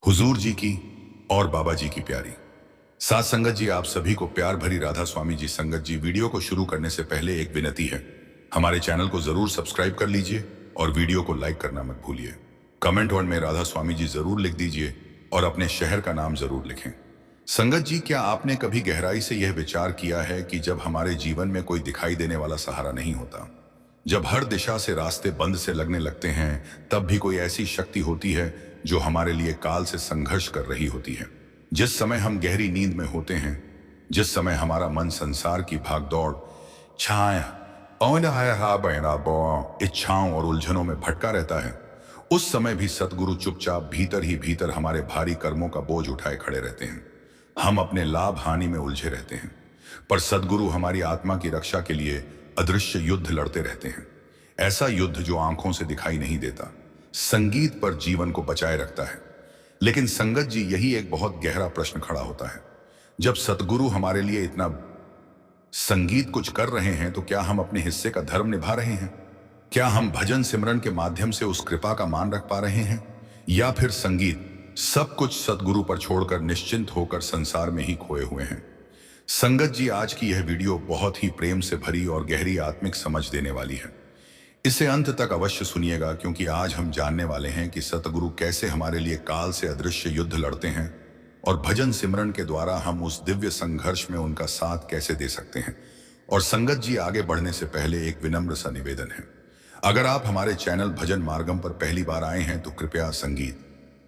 हुजूर जी की और बाबा जी की प्यारी साथ संगत जी, आप सभी को प्यार भरी राधा स्वामी जी संगत जी। वीडियो को शुरू करने से पहले एक विनती है, हमारे चैनल को जरूर सब्सक्राइब कर लीजिए और वीडियो को लाइक करना मत भूलिए। कमेंट वन में राधा स्वामी जी जरूर लिख दीजिए और अपने शहर का नाम जरूर लिखें। संगत जी, क्या आपने कभी गहराई से यह विचार किया है कि जब हमारे जीवन में कोई दिखाई देने वाला सहारा नहीं होता, जब हर दिशा से रास्ते बंद से लगने लगते हैं, तब भी कोई ऐसी शक्ति होती है जो हमारे लिए काल से संघर्ष कर रही होती है। जिस समय हम गहरी नींद में होते हैं, जिस समय हमारा मन संसार की भागदौड़, इच्छाओं और उलझनों में भटका रहता है, उस समय भी सतगुरु चुपचाप भीतर ही भीतर हमारे भारी कर्मों का बोझ उठाए खड़े रहते हैं। हम अपने लाभ हानि में उलझे रहते हैं, पर सदगुरु हमारी आत्मा की रक्षा के लिए अदृश्य युद्ध लड़ते रहते हैं। ऐसा युद्ध जो आंखों से दिखाई नहीं देता, संगीत पर जीवन को बचाए रखता है। लेकिन संगत जी, यही एक बहुत गहरा प्रश्न खड़ा होता है। जब सतगुरु हमारे लिए इतना संगीत कुछ कर रहे हैं, तो क्या हम अपने हिस्से का धर्म निभा रहे हैं? क्या हम भजन सिमरन के माध्यम से उस कृपा का मान रख पा रहे हैं, या फिर संगीत सब कुछ सतगुरु पर छोड़कर निश्चिंत होकर संसार में ही खोए हुए हैं? संगत जी, आज की यह वीडियो बहुत ही प्रेम से भरी और गहरी आत्मिक समझ देने वाली है। इसे अंत तक अवश्य सुनिएगा, क्योंकि आज हम जानने वाले हैं कि सतगुरु कैसे हमारे लिए काल से अदृश्य युद्ध लड़ते हैं और भजन सिमरन के द्वारा हम उस दिव्य संघर्ष में उनका साथ कैसे दे सकते हैं। और संगत जी, आगे बढ़ने से पहले एक विनम्र सा निवेदन है। अगर आप हमारे चैनल भजन मार्गम पर पहली बार आए हैं तो कृपया संगीत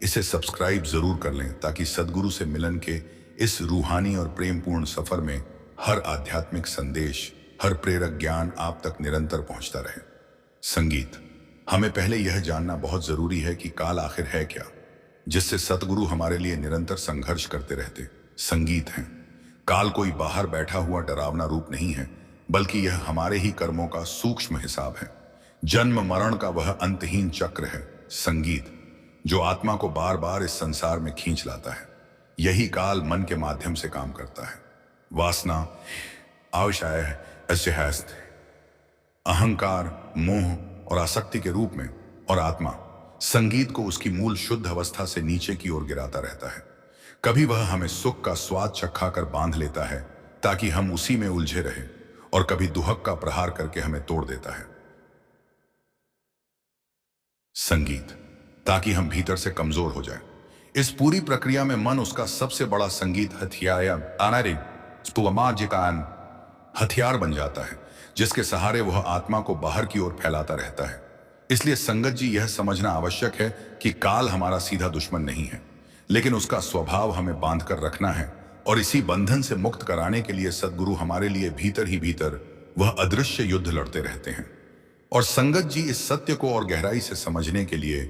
इसे सब्सक्राइब जरूर कर लें, ताकि सदगुरु से मिलन के इस रूहानी और प्रेमपूर्ण सफर में हर आध्यात्मिक संदेश, हर प्रेरक ज्ञान आप तक निरंतर पहुंचता रहे। संगीत, हमें पहले यह जानना बहुत जरूरी है कि काल आखिर है क्या, जिससे सतगुरु हमारे लिए निरंतर संघर्ष करते रहते। संगीत है, काल कोई बाहर बैठा हुआ डरावना रूप नहीं है, बल्कि यह हमारे ही कर्मों का सूक्ष्म हिसाब है, जन्म मरण का वह अंतहीन चक्र है। संगीत जो आत्मा को बार बार इस संसार में खींच लाता है, यही काल मन के माध्यम से काम करता है। वासना, आवश्य, अहंकार, मोह और आसक्ति के रूप में, और आत्मा संगीत को उसकी मूल शुद्ध अवस्था से नीचे की ओर गिराता रहता है। कभी वह हमें सुख का स्वाद चखा कर बांध लेता है ताकि हम उसी में उलझे रहें, और कभी दुहक का प्रहार करके हमें तोड़ देता है। संगीत, ताकि हम भीतर से कमजोर हो जाएं। इस पूरी प्रक्रिया में मन उसका सबसे बड़ा संगीत हथियार बन जाता है, जिसके सहारे वह आत्मा को बाहर की ओर फैलाता रहता है। इसलिए संगत जी, यह समझना आवश्यक है कि काल हमारा सीधा दुश्मन नहीं है, लेकिन उसका स्वभाव हमें बांध कर रखना है, और इसी बंधन से मुक्त कराने के लिए सदगुरु हमारे लिए भीतर ही भीतर वह अदृश्य युद्ध लड़ते रहते हैं। और संगत जी, इस सत्य को और गहराई से समझने के लिए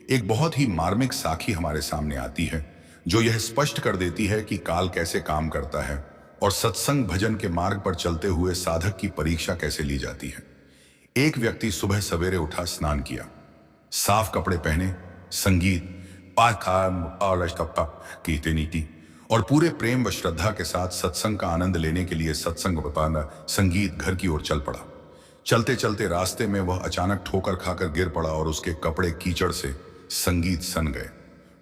एक बहुत ही मार्मिक साखी हमारे सामने आती है, जो यह स्पष्ट कर देती है कि काल कैसे काम करता है और सत्संग भजन के मार्ग पर चलते हुए साधक की परीक्षा कैसे ली जाती है। एक व्यक्ति सुबह सवेरे उठा, स्नान किया, साफ कपड़े पहने, संगीत नीति और पूरे प्रेम व श्रद्धा के साथ सत्संग का आनंद लेने के लिए सत्संग संगीत घर की ओर चल पड़ा। चलते चलते रास्ते में वह अचानक ठोकर खाकर गिर पड़ा और उसके कपड़े कीचड़ से संगीत सन गए।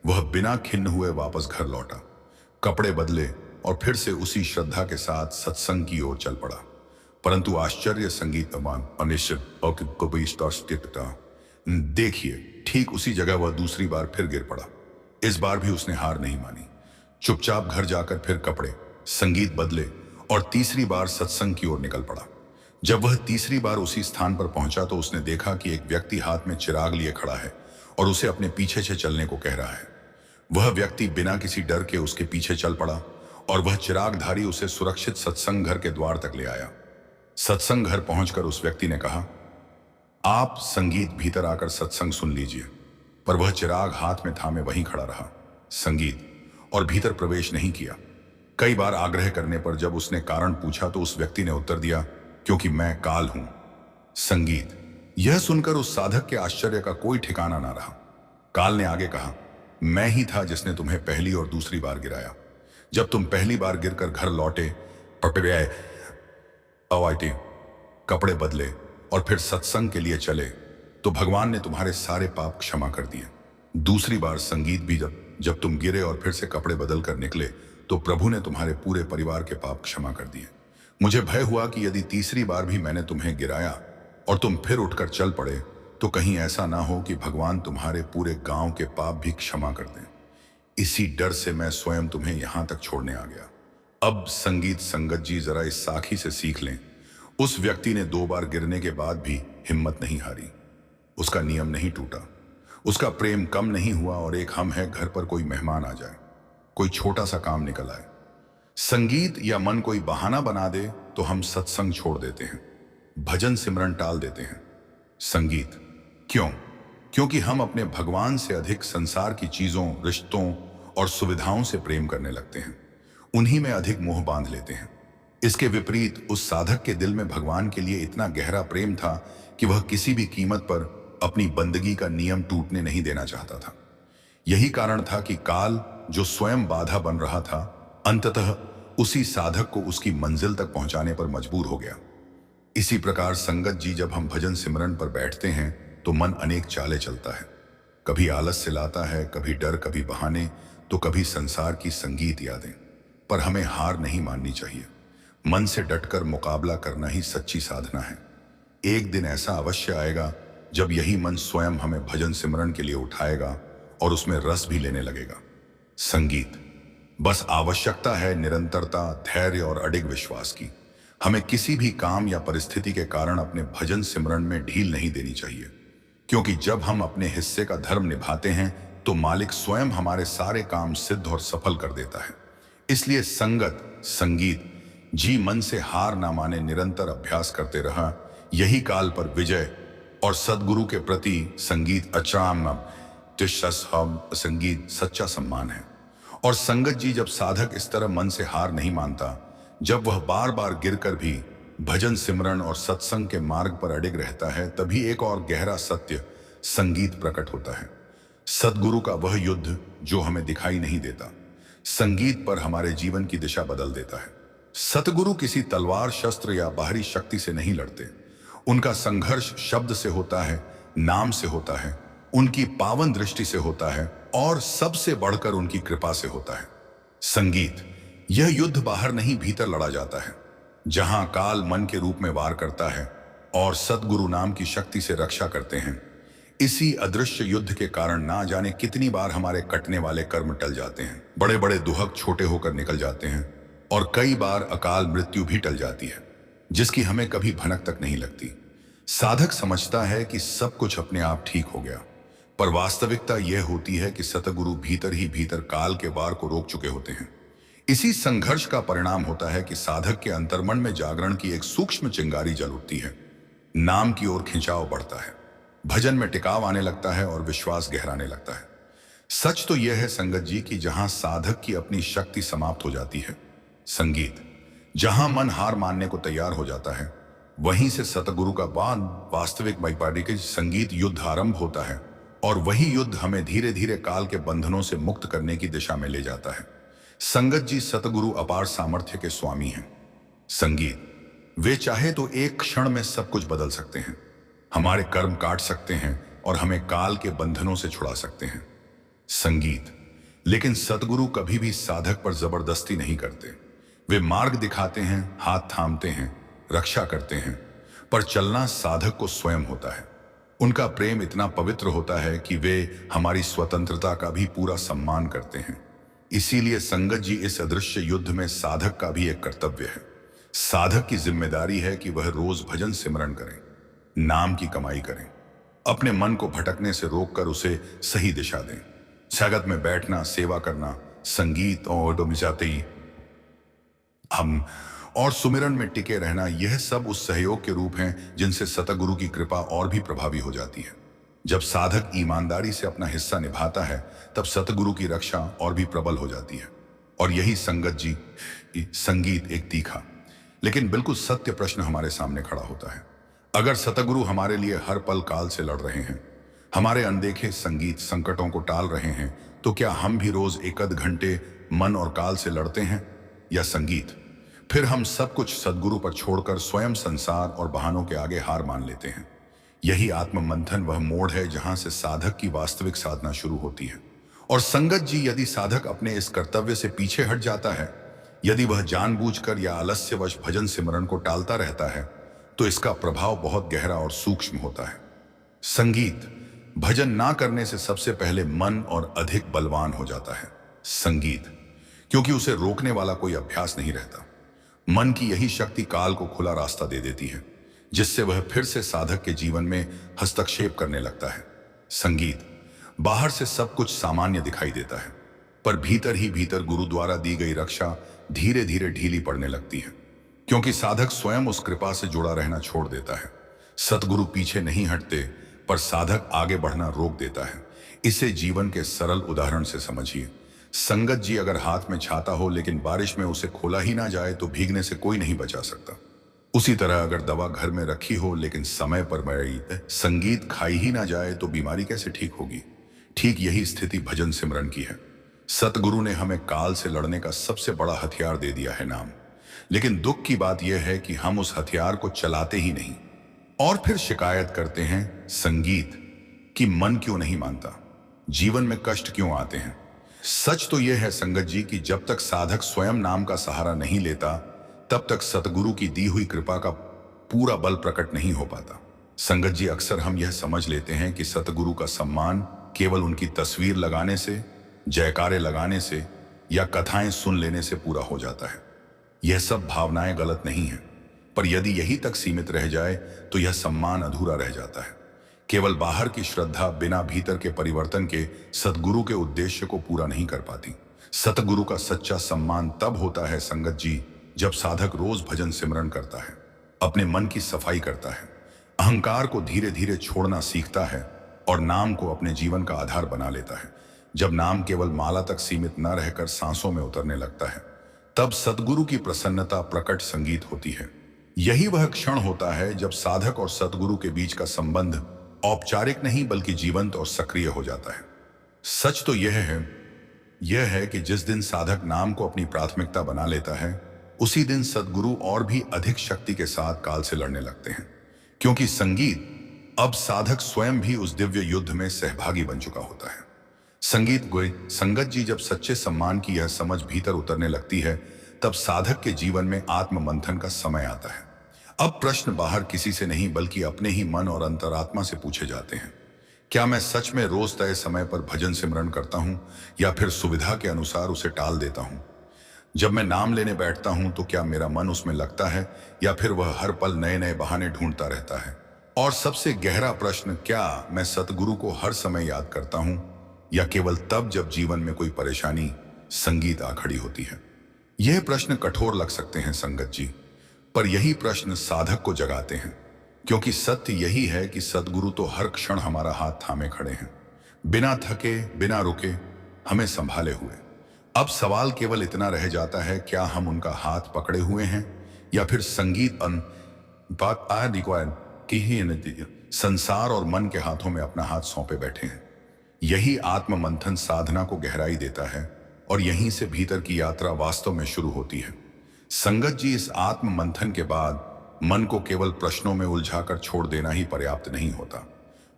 वह बिना खिन्न हुए वापस घर लौटा, कपड़े बदले और फिर से उसी श्रद्धा के साथ सत्संग की ओर चल पड़ा। परंतु आश्चर्य, संगीत देखिए, ठीक उसी जगह वह दूसरी बार फिर गिर पड़ा। इस बार भी उसने हार नहीं मानी। चुपचाप घर जाकर फिर कपड़े, संगीत बदले और तीसरी बार सत्संग की ओर निकल पड़ा। जब वह तीसरी बार उसी स्थान पर पहुंचा तो उसने देखा कि एक व्यक्ति हाथ में चिराग लिए खड़ा है और उसे अपने पीछे से चलने को कह रहा है। वह व्यक्ति बिना किसी डर के उसके पीछे चल पड़ा और वह चिरागधारी उसे सुरक्षित सत्संग घर के द्वार तक ले आया। सत्संग घर पहुंचकर उस व्यक्ति ने कहा, आप संगीत भीतर आकर सत्संग सुन लीजिए। पर वह चिराग हाथ में थामे वहीं खड़ा रहा, संगीत, और भीतर प्रवेश नहीं किया। कई बार आग्रह करने पर जब उसने कारण पूछा तो उस व्यक्ति ने उत्तर दिया, क्योंकि मैं काल हूं। संगीत, यह सुनकर उस साधक के आश्चर्य का कोई ठिकाना ना रहा। काल ने आगे कहा, मैं ही था जिसने तुम्हें पहली और दूसरी बार गिराया। जब तुम पहली बार गिरकर घर लौटे, कपड़े बदले और फिर सत्संग के लिए चले, तो भगवान ने तुम्हारे सारे पाप क्षमा कर दिए। दूसरी बार संगीत भी जब जब तुम गिरे और फिर से कपड़े बदल कर निकले तो प्रभु ने तुम्हारे पूरे परिवार के पाप क्षमा कर दिए। मुझे भय हुआ कि यदि तीसरी बार भी मैंने तुम्हें गिराया और तुम फिर उठकर चल पड़े तो कहीं ऐसा ना हो कि भगवान तुम्हारे पूरे गांव के पाप भी क्षमा कर दें। इसी डर से मैं स्वयं तुम्हें यहां तक छोड़ने आ गया। अब संगीत संगत जी जरा इस साखी से सीख लें। उस व्यक्ति ने 2 बार गिरने के बाद भी हिम्मत नहीं हारी, उसका नियम नहीं टूटा, उसका प्रेम कम नहीं हुआ और एक हम है घर पर कोई मेहमान आ जाए, कोई छोटा सा काम निकल आए, संगीत या मन कोई बहाना बना दे तो हम सत्संग छोड़ देते हैं, भजन सिमरन टाल देते हैं। संगीत क्यों? क्योंकि हम अपने भगवान से अधिक संसार की चीजों, रिश्तों और सुविधाओं से प्रेम करने लगते हैं, उन्हीं में अधिक मोह बांध लेते हैं। इसके विपरीत उस साधक के दिल में भगवान के लिए इतना गहरा प्रेम था कि वह किसी भी कीमत पर अपनी बंदगी का नियम टूटने नहीं देना चाहता था। यही कारण था कि काल, जो स्वयं बाधा बन रहा था, अंततः उसी साधक को उसकी मंजिल तक पहुंचाने पर मजबूर हो गया। इसी प्रकार संगत जी, जब हम भजन सिमरन पर बैठते हैं तो मन अनेक चाले चलता है। कभी आलस से लाता है, कभी डर, कभी बहाने, तो कभी संसार की संगीत यादें। पर हमें हार नहीं माननी चाहिए। मन से डटकर मुकाबला करना ही सच्ची साधना है। एक दिन ऐसा अवश्य आएगा जब यही मन स्वयं हमें भजन सिमरन के लिए उठाएगा और उसमें रस भी लेने लगेगा। संगीत बस आवश्यकता है निरंतरता, धैर्य और अडिग विश्वास की। हमें किसी भी काम या परिस्थिति के कारण अपने भजन सिमरन में ढील नहीं देनी चाहिए, क्योंकि जब हम अपने हिस्से का धर्म निभाते हैं तो मालिक स्वयं हमारे सारे काम सिद्ध और सफल कर देता है। इसलिए संगत संगीत जी, मन से हार ना माने, निरंतर अभ्यास करते रहा, यही काल पर विजय और सदगुरु के प्रति संगीत अचाम संगीत सच्चा सम्मान है। और संगत जी, जब साधक इस तरह मन से हार नहीं मानता, जब वह बार बार गिरकर भी भजन सिमरन और सत्संग के मार्ग पर अडिग रहता है, तभी एक और गहरा सत्य संगीत प्रकट होता है। सदगुरु का वह युद्ध जो हमें दिखाई नहीं देता, संगीत पर हमारे जीवन की दिशा बदल देता है। सतगुरु किसी तलवार, शस्त्र या बाहरी शक्ति से नहीं लड़ते। उनका संघर्ष शब्द से होता है, नाम से होता है, उनकी पावन दृष्टि से होता है और सबसे बढ़कर उनकी कृपा से होता है। संगीत यह युद्ध बाहर नहीं, भीतर लड़ा जाता है, जहां काल मन के रूप में वार करता है और सदगुरु नाम की शक्ति से रक्षा करते हैं। इसी अदृश्य युद्ध के कारण ना जाने कितनी बार हमारे कटने वाले कर्म टल जाते हैं, बड़े बड़े दुहक छोटे होकर निकल जाते हैं और कई बार अकाल मृत्यु भी टल जाती है, जिसकी हमें कभी भनक तक नहीं लगती। साधक समझता है कि सब कुछ अपने आप ठीक हो गया, पर वास्तविकता यह होती है कि सतगुरु भीतर ही भीतर काल के वार को रोक चुके होते हैं। इसी संघर्ष का परिणाम होता है कि साधक के अंतर्मन में जागरण की एक सूक्ष्म चिंगारी जल उठती है, नाम की ओर खिंचाव बढ़ता है, भजन में टिकाव आने लगता है और विश्वास गहराने लगता है। सच तो यह है संगत जी कि जहां साधक की अपनी शक्ति समाप्त हो जाती है, संगीत जहां मन हार मानने को तैयार हो जाता है, वहीं से सतगुरु का वास्तविक वैपारिक संगीत युद्ध आरंभ होता है और वही युद्ध हमें धीरे धीरे काल के बंधनों से मुक्त करने की दिशा में ले जाता है। संगत जी, सतगुरु अपार सामर्थ्य के स्वामी हैं। संगीत वे चाहे तो एक क्षण में सब कुछ बदल सकते हैं, हमारे कर्म काट सकते हैं और हमें काल के बंधनों से छुड़ा सकते हैं। संगीत लेकिन सतगुरु कभी भी साधक पर जबरदस्ती नहीं करते। वे मार्ग दिखाते हैं, हाथ थामते हैं, रक्षा करते हैं, पर चलना साधक को स्वयं होता है। उनका प्रेम इतना पवित्र होता है कि वे हमारी स्वतंत्रता का भी पूरा सम्मान करते हैं। इसीलिए संगत जी, इस अदृश्य युद्ध में साधक का भी एक कर्तव्य है। साधक की जिम्मेदारी है कि वह रोज भजन सिमरन करें, नाम की कमाई करें, अपने मन को भटकने से रोककर उसे सही दिशा दें। स्वागत में बैठना, सेवा करना, संगीत और जाते ही हम और सुमिरन में टिके रहना, यह सब उस सहयोग के रूप हैं जिनसे सतगुरु की कृपा और भी प्रभावी हो जाती है। जब साधक ईमानदारी से अपना हिस्सा निभाता है, तब सतगुरु की रक्षा और भी प्रबल हो जाती है। और यही संगत जी संगीत एक तीखा लेकिन बिल्कुल सत्य प्रश्न हमारे सामने खड़ा होता है। अगर सतगुरु हमारे लिए हर पल काल से लड़ रहे हैं, हमारे अनदेखे संगीत संकटों को टाल रहे हैं, तो क्या हम भी रोज एक आध घंटे मन और काल से लड़ते हैं? या संगीत फिर हम सब कुछ सदगुरु पर छोड़कर स्वयं संसार और बहानों के आगे हार मान लेते हैं? यही आत्म मंथन वह मोड़ है जहां से साधक की वास्तविक साधना शुरू होती है और संगत जी, यदि साधक अपने इस कर्तव्य से पीछे हट जाता है, यदि वह जानबूझकर या आलस्यवश भजन सिमरन को टालता रहता है, तो इसका प्रभाव बहुत गहरा और सूक्ष्म होता है। संगीत भजन ना करने से सबसे पहले मन और अधिक बलवान हो जाता है। संगीत, क्योंकि उसे रोकने वाला कोई अभ्यास नहीं रहता। मन की यही शक्ति काल को खुला रास्ता दे देती है, जिससे वह फिर से साधक के जीवन में हस्तक्षेप करने लगता है। संगीत बाहर से सब कुछ सामान्य दिखाई देता है, पर भीतर ही भीतर गुरु द्वारा दी गई रक्षा धीरे धीरे ढीली पड़ने लगती है, क्योंकि साधक स्वयं उस कृपा से जुड़ा रहना छोड़ देता है। सतगुरु पीछे नहीं हटते, पर साधक आगे बढ़ना रोक देता है। इसे जीवन के सरल उदाहरण से समझिए। संगत जी, अगर हाथ में छाता हो लेकिन बारिश में उसे खोला ही ना जाए तो भीगने से कोई नहीं बचा सकता। उसी तरह अगर दवा घर में रखी हो लेकिन समय पर संगीत खाई ही ना जाए तो बीमारी कैसे ठीक होगी। ठीक यही स्थिति भजन सिमरन की है। सतगुरु ने हमें काल से लड़ने का सबसे बड़ा हथियार दे दिया है, नाम। लेकिन दुख की बात यह है कि हम उस हथियार को चलाते ही नहीं और फिर शिकायत करते हैं संगीत कि मन क्यों नहीं मानता, जीवन में कष्ट क्यों आते हैं। सच तो यह है संगत जी कि जब तक साधक स्वयं नाम का सहारा नहीं लेता, तब तक सतगुरु की दी हुई कृपा का पूरा बल प्रकट नहीं हो पाता। संगत जी, अक्सर हम यह समझ लेते हैं कि सतगुरु का सम्मान केवल उनकी तस्वीर लगाने से, जयकारे लगाने से या कथाएं सुन लेने से पूरा हो जाता है। यह सब भावनाएं गलत नहीं है, पर यदि यही तक सीमित रह जाए तो यह सम्मान अधूरा रह जाता है। केवल बाहर की श्रद्धा बिना भीतर के परिवर्तन के सतगुरु के उद्देश्य को पूरा नहीं कर पाती। सतगुरु का सच्चा सम्मान तब होता है संगत जी, जब साधक रोज भजन सिमरन करता है, अपने मन की सफाई करता है, अहंकार को धीरे धीरे छोड़ना सीखता है और नाम को अपने जीवन का आधार बना लेता है। जब नाम केवल माला तक सीमित न रहकर सांसों में उतरने लगता है, तब सतगुरु की प्रसन्नता प्रकट संगीत होती है। यही वह क्षण होता है जब साधक और सतगुरु के बीच का संबंध औपचारिक नहीं बल्कि जीवंत और सक्रिय हो जाता है। सच तो यह है कि जिस दिन साधक नाम को अपनी प्राथमिकता बना लेता है, उसी दिन सतगुरु और भी अधिक शक्ति के साथ काल से लड़ने लगते हैं, क्योंकि संगीत अब साधक स्वयं भी उस दिव्य युद्ध में सहभागी बन चुका होता है। संगत जी, जब सच्चे सम्मान की यह समझ भीतर उतरने लगती है, तब साधक के जीवन में आत्म मंथन का समय आता है। अब प्रश्न बाहर किसी से नहीं बल्कि अपने ही मन और अंतरात्मा से पूछे जाते हैं। क्या मैं सच में रोज तय समय पर भजन सिमरन करता हूं, या फिर सुविधा के अनुसार उसे टाल देता हूं? जब मैं नाम लेने बैठता हूं तो क्या मेरा मन उसमें लगता है, या फिर वह हर पल नए नए बहाने ढूंढता रहता है? और सबसे गहरा प्रश्न, क्या मैं सतगुरु को हर समय याद करता हूं, या केवल तब जब जीवन में कोई परेशानी संगीत आ खड़ी होती है? यह प्रश्न कठोर लग सकते हैं संगत जी, पर यही प्रश्न साधक को जगाते हैं, क्योंकि सत्य यही है कि सतगुरु तो हर क्षण हमारा हाथ थामे खड़े हैं, बिना थके बिना रुके हमें संभाले हुए। अब सवाल केवल इतना रह जाता है, क्या हम उनका हाथ पकड़े हुए हैं, या फिर संगीत संसार और मन के हाथों में अपना हाथ सौंपे बैठे हैं? यही आत्म मंथन साधना को गहराई देता है, और यहीं से भीतर की यात्रा वास्तव में शुरू होती है। संगत जी, इस आत्म मंथन के बाद मन को केवल प्रश्नों में उलझाकर छोड़ देना ही पर्याप्त नहीं होता,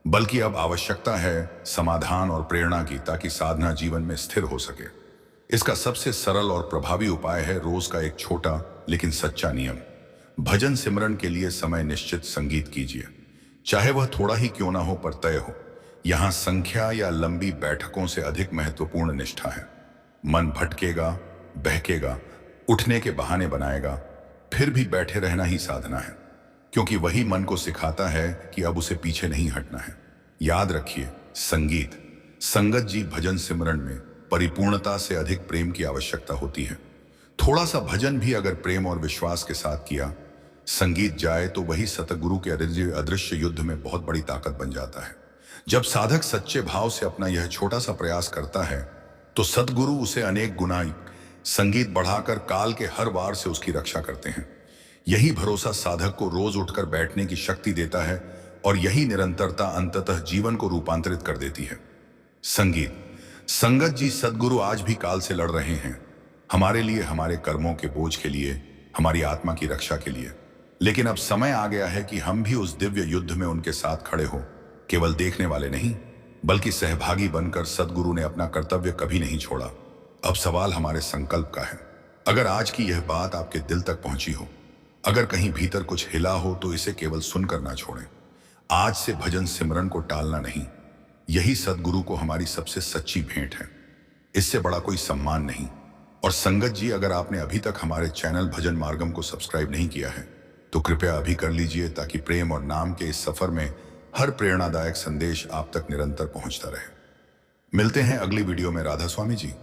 बल्कि अब आवश्यकता है समाधान और प्रेरणा की, ताकि साधना जीवन में स्थिर हो सके। इसका सबसे सरल और प्रभावी उपाय है रोज का एक छोटा लेकिन सच्चा नियम। भजन सिमरन के लिए समय निश्चित संगीत कीजिए, चाहे वह थोड़ा ही क्यों ना हो, पर तय हो। यहां संख्या या लंबी बैठकों से अधिक महत्वपूर्ण निष्ठा है। मन भटकेगा, बहकेगा, उठने के बहाने बनाएगा, फिर भी बैठे रहना ही साधना है, क्योंकि वही मन को सिखाता है कि अब उसे पीछे नहीं हटना है। याद रखिए, संगत जी, भजन सिमरन में परिपूर्णता से अधिक प्रेम की आवश्यकता होती है। थोड़ा सा भजन भी अगर प्रेम और विश्वास के साथ किया संगीत जाए, तो वही सतगुरु के अदृश्य युद्ध में बहुत बड़ी ताकत बन जाता है। जब साधक सच्चे भाव से अपना यह छोटा सा प्रयास करता है, तो सतगुरु उसे अनेक गुना संगीत बढ़ाकर काल के हर वार से उसकी रक्षा करते हैं। यही भरोसा साधक को रोज उठकर बैठने की शक्ति देता है, और यही निरंतरता अंततः जीवन को रूपांतरित कर देती है। संगत जी, सद्गुरु आज भी काल से लड़ रहे हैं, हमारे लिए, हमारे कर्मों के बोझ के लिए, हमारी आत्मा की रक्षा के लिए। लेकिन अब समय आ गया है कि हम भी उस दिव्य युद्ध में उनके साथ खड़े हो, केवल देखने वाले नहीं, बल्कि सहभागी बनकर सदगुरु ने अपना कर्तव्य कभी नहीं छोड़ा। अब सवाल हमारे संकल्प का है। अगर आज की यह बात आपके दिल तक पहुंची हो, अगर कहीं भीतर कुछ हिला हो, तो इसे केवल सुनकर ना छोड़ें। आज से भजन सिमरन को टालना नहीं। यही सदगुरु को हमारी सबसे सच्ची भेंट है। इससे बड़ा कोई सम्मान नहीं। और संगत जी, अगर आपने अभी तक हमारे चैनल भजन मार्गम को सब्सक्राइब नहीं किया है तो कृपया अभी कर लीजिए, ताकि प्रेम और नाम के इस सफर में हर प्रेरणादायक संदेश आप तक निरंतर पहुंचता रहे। मिलते हैं अगली वीडियो में। राधा स्वामी जी।